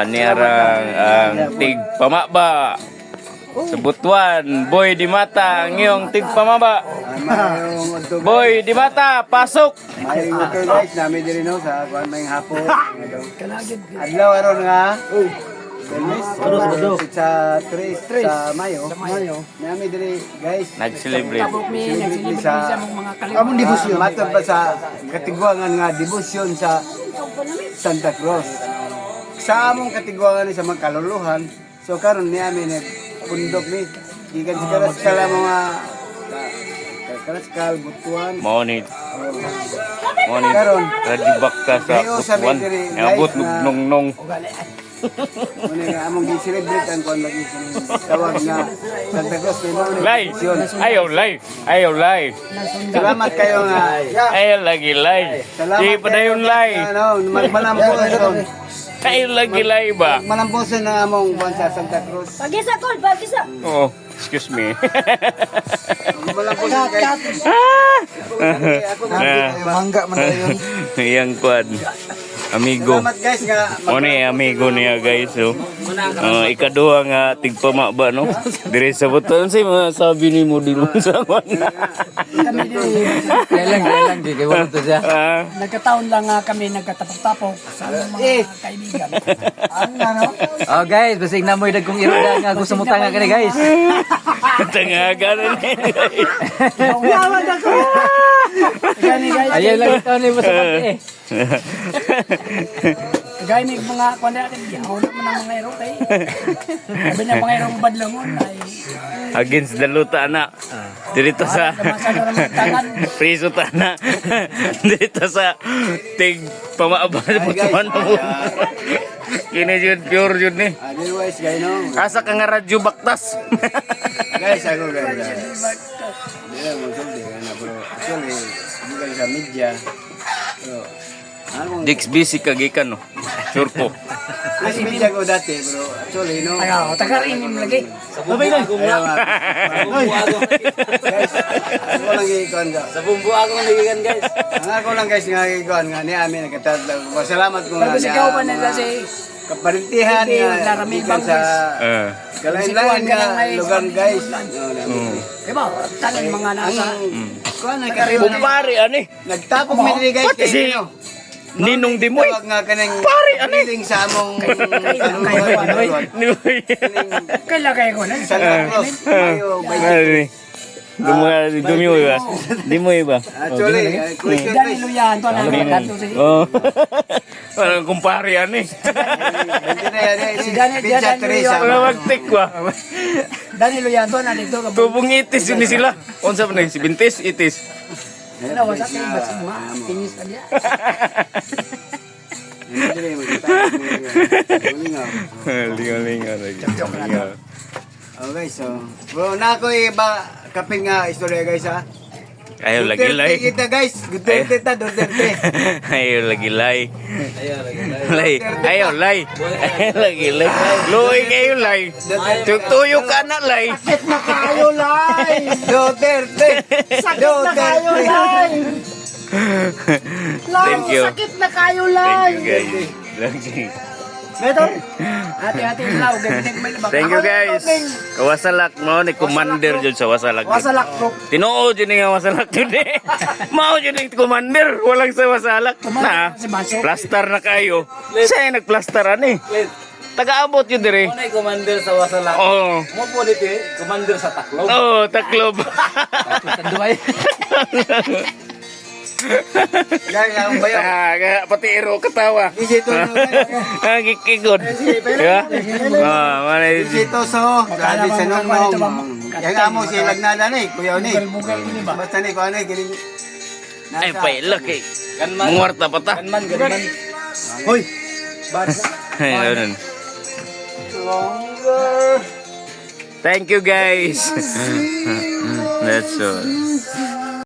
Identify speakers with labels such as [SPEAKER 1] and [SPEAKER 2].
[SPEAKER 1] Anirang ang tig pamaba sa Butuan, Boy Di Mata ang iyong tig pamaba. Boy Di Mata, pasok.
[SPEAKER 2] May motor guys, namin din no sa kuan may hapon. Adlaw aron nga. Sa 3 sa Mayo. Namin din guys.
[SPEAKER 1] Nag-celebrate.
[SPEAKER 2] Sa among debosyon. Matod ba sa katigwangan nga debosyon sa Santa Cruz. Sa among katigwangan sa mga kaluluhan. So karon niami pundok ni gikan sa Karaskal mga Karaskal Butuan.
[SPEAKER 1] Monit.
[SPEAKER 2] Karon
[SPEAKER 1] Radibak ka sa Butuan. Abot nung.
[SPEAKER 2] Muna nga among gi-celebrate ang kuan lagi tawag nga Santa Cruz
[SPEAKER 1] Live. Ayaw live.
[SPEAKER 2] Salamat kayo nga.
[SPEAKER 1] Ayaw lagi live. Di pa na yung live.
[SPEAKER 2] Ano, magmalamposon.
[SPEAKER 1] Ayaw lagi live ba?
[SPEAKER 2] Magmalamposon na among kuan sa Santa Cruz.
[SPEAKER 3] Pagisa kol, pagisa.
[SPEAKER 1] Oh, excuse me.
[SPEAKER 2] Magmalamposon kay ako mangga man yun.
[SPEAKER 1] Iyang kuan. Amigo.
[SPEAKER 2] Salamat guys nga.
[SPEAKER 1] Ano amigo niya guys. So, ikaduha nga tigpamaba no. Dire sa Butuan say mga sabi ni mo din sa kuan.
[SPEAKER 4] Kailang kay wala to siya.
[SPEAKER 3] Nagkataon lang nga kami nagkatapok-tapok sa among mga kaibigan. Ano?
[SPEAKER 4] Oh guys, basig na mo'y dagkong iroda nga gusto mo tanga kani guys.
[SPEAKER 1] Tangaga na ni guys.
[SPEAKER 3] Yawan ako. Gani guys.
[SPEAKER 4] Ayaw lang ito ni mo sa pati.
[SPEAKER 3] Gaya may mga kuwan natin, yaw naman ang mga ero kay. Sabi na mga erong badlangon ay
[SPEAKER 1] Against the luta na. Dito sa Priso na. Dito sa tig pamaaba sa Butuan mo. Kini jud pure jud ni.
[SPEAKER 2] Otherwise guys no.
[SPEAKER 1] Asa ka nga radyo baktas.
[SPEAKER 2] Guys ako guys. Dila mo sulti kana bro. Actually, gikan sa media. Pero
[SPEAKER 1] Dix busy kagikan no. Sure po.
[SPEAKER 2] mas media ko dati bro. Actually no.
[SPEAKER 3] ayaw, tagarinim lagi.
[SPEAKER 4] Sabay na.
[SPEAKER 2] Guys, ako lang gikuan ka.
[SPEAKER 4] Sa bumbu ako nagigan guys.
[SPEAKER 2] Ang ako lang guys nga gikuan nga ni amin nagkatadlaw. Salamat ko nga.
[SPEAKER 3] Pag sigaw pa nila si
[SPEAKER 2] kaparintihan nga gikan sa kalain-lain nga lugar guys.
[SPEAKER 3] diba? Tanan mga nasa
[SPEAKER 2] Kuan na karon.
[SPEAKER 1] Kumpare ani.
[SPEAKER 2] Nagtapok mi diri guys
[SPEAKER 1] Pati si
[SPEAKER 2] kay
[SPEAKER 1] Ninong Dimoy.
[SPEAKER 2] tawag nga kanang
[SPEAKER 1] Pare, ano?
[SPEAKER 2] feeling sa among
[SPEAKER 3] kailan kayo ko na.
[SPEAKER 2] Santa Cruz. Mayo
[SPEAKER 1] Dimoy ba? Dimoy ba?
[SPEAKER 2] Actually, question
[SPEAKER 3] Dani luyan to na kanto si.
[SPEAKER 1] Oh. Parang kumpare ani.
[SPEAKER 2] si
[SPEAKER 3] Dani
[SPEAKER 2] Teresa.
[SPEAKER 1] Wala magtik ba?
[SPEAKER 3] Dani luyan to na dito ka.
[SPEAKER 1] Tubong itis yun sila. Unsa man si Bintis itis.
[SPEAKER 3] Nawa sa akin ba't ma tinis ka diya.
[SPEAKER 1] Lingaw-lingaw lagi.
[SPEAKER 2] Okay, so bro, na ko iba kaping nga istorya guys ha.
[SPEAKER 1] Ayaw lagi lay.
[SPEAKER 2] Kita guys, Duterte ta Duterte.
[SPEAKER 1] Ayaw lagi lay. Lay. Ayaw lay. Ayaw lagi lay. Luoy kayo lay. Tuyo ka na lay.
[SPEAKER 3] Sakit na kayo lay.
[SPEAKER 2] Duterte.
[SPEAKER 3] Sakit na kayo lay.
[SPEAKER 1] Thank you.
[SPEAKER 3] Sakit na kayo lay.
[SPEAKER 1] Thank you guys.
[SPEAKER 3] Beto. Hati-hati ilaw gabi may labak.
[SPEAKER 1] Thank you guys. Kawasalak mo ni commander jud sa wasalak.
[SPEAKER 3] Wasalak ko.
[SPEAKER 1] Tinuod yun nga wasalak yun eh. Mao yun yung commander. Walang sa wasalak. Na,
[SPEAKER 3] Si Maso.
[SPEAKER 1] plaster na kayo. Siya yung nagplasteran eh. Taga-abot yun dire.
[SPEAKER 4] Mo na commander sa Wasalak.
[SPEAKER 1] Oo.
[SPEAKER 4] Mo po dito commander sa Taklob.
[SPEAKER 1] Oo, taklob.
[SPEAKER 4] Tanduay.
[SPEAKER 2] Guys, ang bayo.
[SPEAKER 1] Pati ero katawa.
[SPEAKER 2] Isito no.
[SPEAKER 1] Kikigod. Diba? Mana
[SPEAKER 2] Isito so, grabe sa nung. Yang amo si Lagnada ni, kuya ni. Basta ni ko ani giling.
[SPEAKER 1] ay pailak eh.
[SPEAKER 4] Ganman.
[SPEAKER 1] Muwarta pa ta.
[SPEAKER 4] Ganman.
[SPEAKER 2] Hoy.
[SPEAKER 1] Ay, ganun. Thank you guys. That's all.